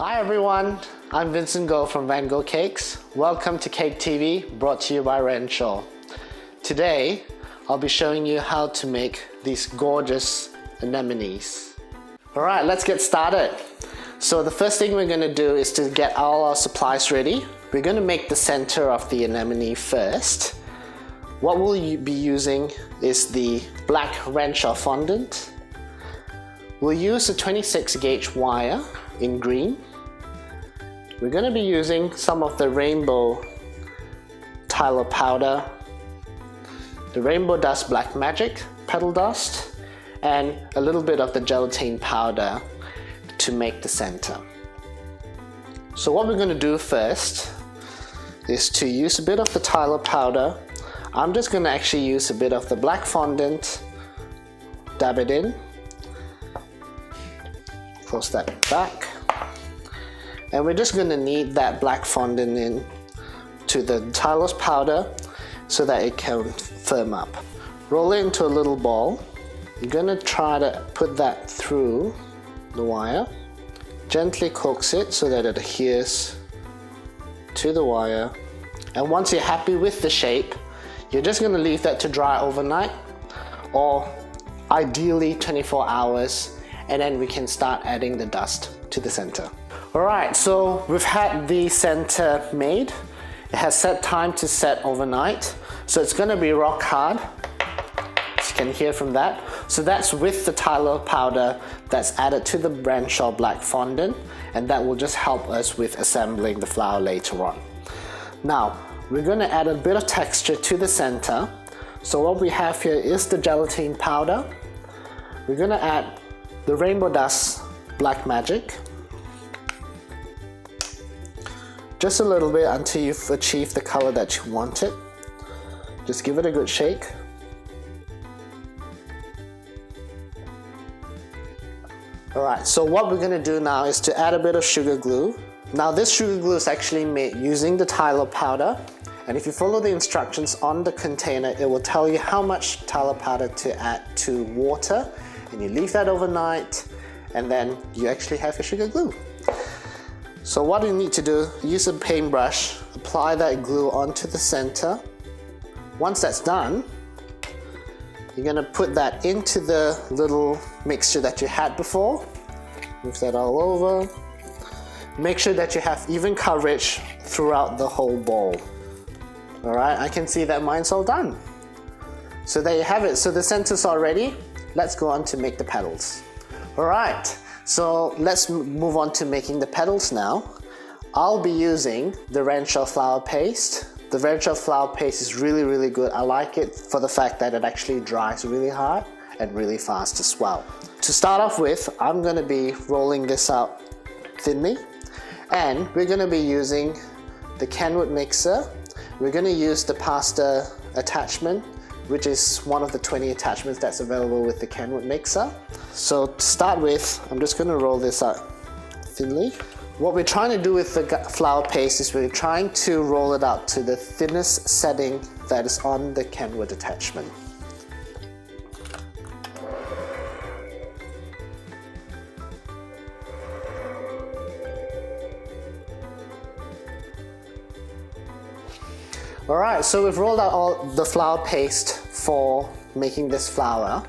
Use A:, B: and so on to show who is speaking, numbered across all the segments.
A: Hi everyone, I'm Vincent from Van Gogh Cakes. Welcome to Cake TV, brought to you by Renshaw. Today, I'll be showing you how to make these gorgeous anemones. Alright, let's get started. So the first thing we're going to do is to get all our supplies ready. We're going to make the center of the anemone first. What we'll be using is the black Renshaw fondant. We'll use a 26 gauge wire in green. We're going to be using some of the rainbow Tylo powder, the rainbow dust black magic petal dust, and a little bit of the gelatin powder to make the center. So what we're going to do first is to use a bit of the Tylo powder. I'm just going to actually use a bit of the black fondant, dab it in, close that back, and we're just going to knead that black fondant in to the Tylo's powder so that it can firm up. Roll it into a little ball. You're going to try to put that through the wire. Gently coax it so that it adheres to the wire, and once you're happy with the shape, you're just going to leave that to dry overnight, or ideally 24 hours, and then we can start adding the dust to the center. Alright, so we've had the center made. It has set time to set overnight, so it's going to be rock hard, as you can hear from that. So that's with the Tylo powder that's added to the Renshaw black fondant, and that will just help us with assembling the flower later on. Now, we're going to add a bit of texture to the center. So what we have here is the gelatin powder. We're going to add the rainbow dust black magic, just a little bit until you've achieved the color that you wanted. Just give it a good shake. Alright, so what we're going to do now is to add a bit of sugar glue. Now this sugar glue is actually made using the Tylo powder, and if you follow the instructions on the container, it will tell you how much Tylo powder to add to water, and you leave that overnight, and then you actually have your sugar glue. So what you need to do, use a paintbrush, apply that glue onto the center. Once that's done, you're going to put that into the little mixture that you had before. Move that all over. Make sure that you have even coverage throughout the whole bowl. Alright, I can see that mine's all done. So there you have it. So the center's all ready. Let's go on to make the petals. Alright, so let's move on to making the petals now. I'll be using the Renshaw flower paste. The Renshaw flower paste is really good. I like it for the fact that it actually dries really hard and really fast as well. To start off with, I'm going to be rolling this out thinly, and we're going to be using the Kenwood mixer. We're going to use the pasta attachment, which is one of the 20 attachments that's available with the Kenwood mixer. So to start with, I'm just going to roll this out thinly. What we're trying to do with the flower paste is we're trying to roll it out to the thinnest setting that is on the Kenwood attachment. Alright, so we've rolled out all the flower paste for making this flower.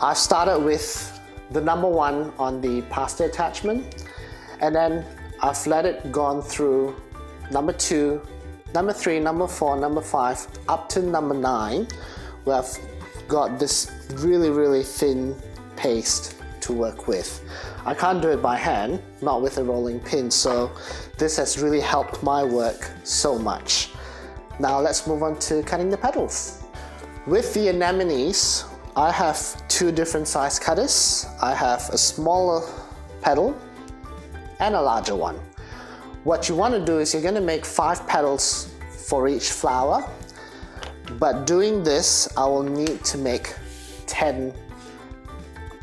A: I've started with the number 1 on the pasta attachment, and then I've let it gone through number 2, number 3, number 4, number 5, up to number 9, where I've got this really thin paste to work with. I can't do it by hand, not with a rolling pin, so this has really helped my work so much. Now let's move on to cutting the petals. With the anemones, I have 2 different size cutters. I have a smaller petal and a larger one. What you want to do is you're going to make 5 petals for each flower, but doing this I will need to make 10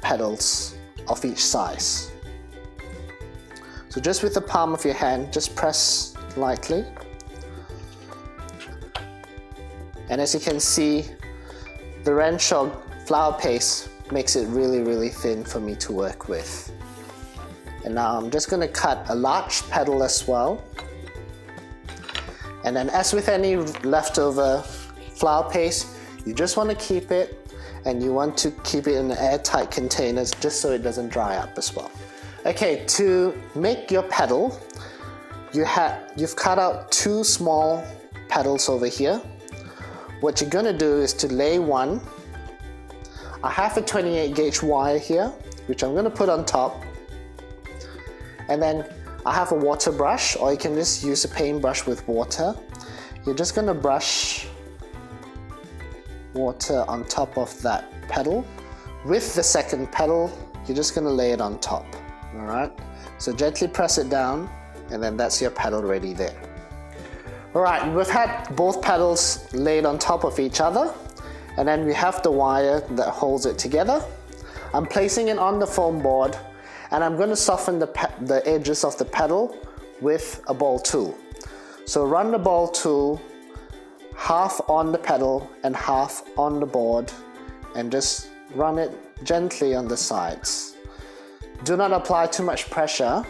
A: petals of each size. So just with the palm of your hand, just press lightly. And as you can see, the Renshaw flower paste makes it really thin for me to work with. And now I'm just going to cut a large petal as well. And then as with any leftover flower paste, you just want to keep it, and you want to keep it in airtight containers just so it doesn't dry up as well. Okay, to make your petal, you've cut out 2 small petals over here. What you're going to do is to lay one. I have a 28 gauge wire here, which I'm going to put on top. And then I have a water brush, or you can just use a paintbrush with water. You're just going to brush water on top of that petal. With the second petal, you're just going to lay it on top. Alright, so gently press it down, and then that's your petal ready there. Alright, we've had both petals laid on top of each other, and then we have the wire that holds it together. I'm placing it on the foam board, and I'm going to soften the edges of the petal with a ball tool. So run the ball tool half on the petal and half on the board, and just run it gently on the sides. Do not apply too much pressure,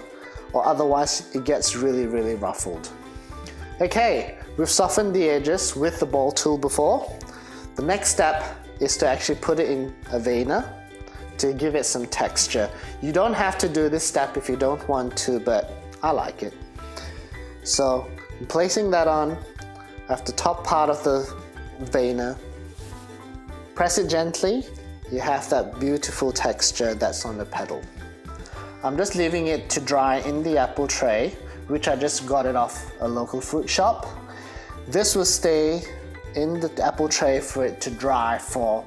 A: or otherwise it gets really ruffled. Okay, we've softened the edges with the ball tool before. The next step is to actually put it in a veiner to give it some texture. You don't have to do this step if you don't want to, but I like it. So I'm placing that on at the top part of the veiner. Press it gently. You have that beautiful texture that's on the petal. I'm just leaving it to dry in the apple tray, which I just got it off a local fruit shop. This will stay in the apple tray for it to dry for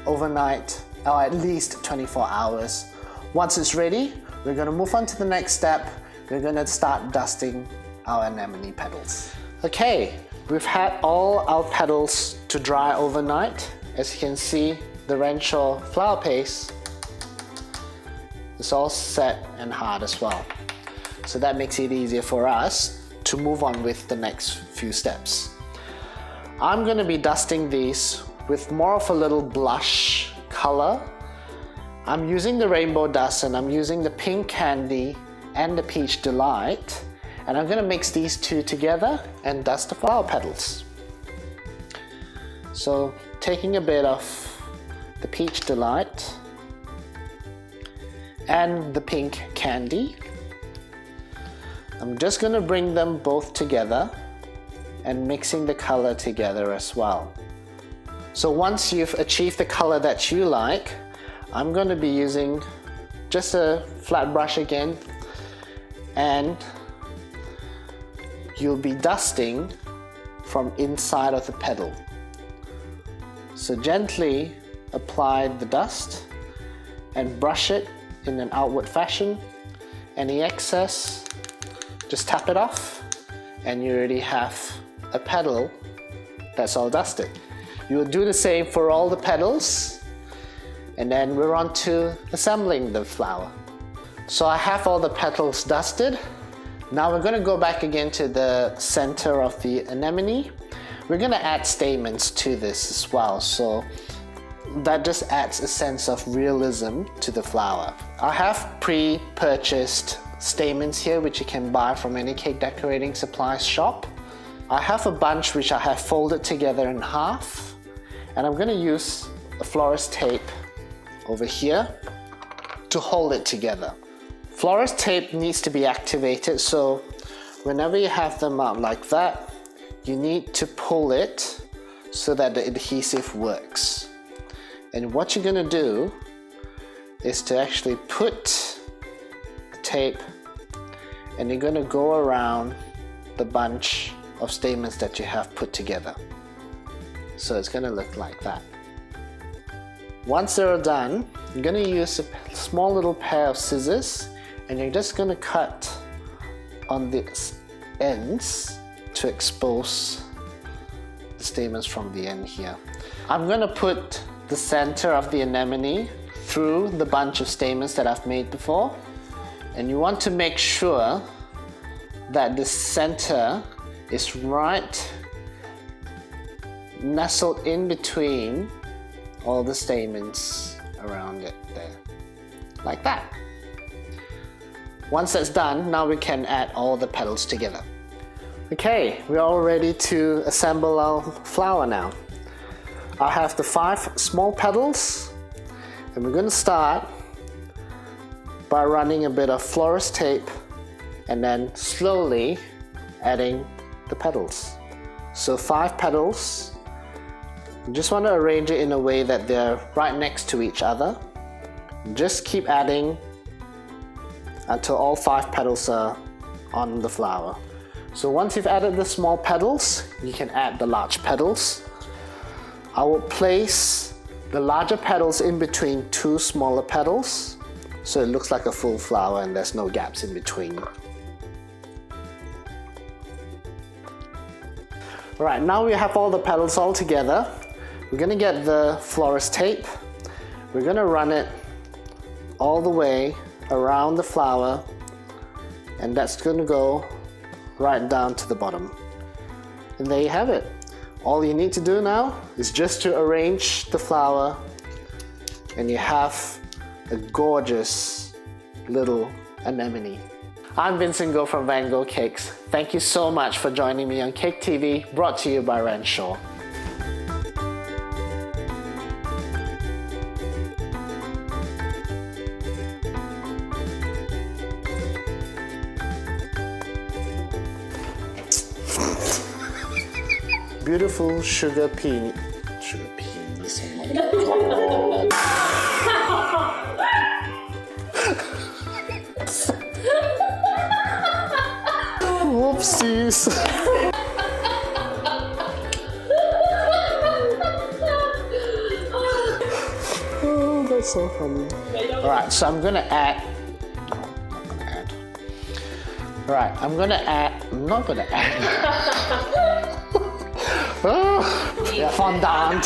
A: overnight, or at least 24 hours. Once it's ready, we're going to move on to the next step. We're going to start dusting our anemone petals. Okay, we've had all our petals to dry overnight. As you can see, the Renshaw flower paste is all set and hard as well. So that makes it easier for us to move on with the next few steps. I'm going to be dusting these with more of a little blush color. I'm using the rainbow dust, and I'm using the pink candy and the peach delight, and I'm going to mix these two together and dust the flower petals. So taking a bit of the peach delight and the pink candy, I'm just going to bring them both together and mixing the color together as well. So once you've achieved the color that you like, I'm going to be using just a flat brush again, and you'll be dusting from inside of the petal. So gently apply the dust and brush it in an outward fashion. Any excess, just tap it off, and you already have a petal that's all dusted. You'll do the same for all the petals, and then we're on to assembling the flower. So I have all the petals dusted. Now we're going to go back again to the center of the anemone. We're going to add stamens to this as well, so that just adds a sense of realism to the flower. I have pre-purchased stamens here, which you can buy from any cake decorating supplies shop. I have a bunch which I have folded together in half, and I'm going to use a florist tape over here to hold it together. Florist tape needs to be activated, so whenever you have them out like that, you need to pull it so that the adhesive works. And what you're going to do is to actually put the tape, and you're going to go around the bunch of stamens that you have put together. So it's going to look like that. Once they're done, you're going to use a small little pair of scissors, and you're just going to cut on the ends to expose the stamens from the end here. I'm going to put the center of the anemone through the bunch of stamens that I've made before, and you want to make sure that the center is right nestled in between all the stamens around it there, like that. Once that's done, now we can add all the petals together. Okay, we're all ready to assemble our flower now. I have the 5 small petals, and we're going to start by running a bit of florist tape and then slowly adding the petals. So 5 petals. You just want to arrange it in a way that they're right next to each other. Just keep adding until all 5 petals are on the flower. So once you've added the small petals, you can add the large petals. I will place the larger petals in between 2 smaller petals, so it looks like a full flower and there's no gaps in between. Alright, now we have all the petals all together. We're going to get the florist tape. We're going to run it all the way around the flower, and that's going to go right down to the bottom. And there you have it. All you need to do now is just to arrange the flower, and you have a gorgeous little anemone. I'm Vincent Go from Van Gogh Cakes. Thank you so much for joining me on Cake TV, brought to you by Renshaw. Beautiful sugar peonies. Oh my God. Whoopsies. Oh, that's so funny. Alright, so I'm gonna add. Alright, I'm not gonna add. Oh, yeah, fondant.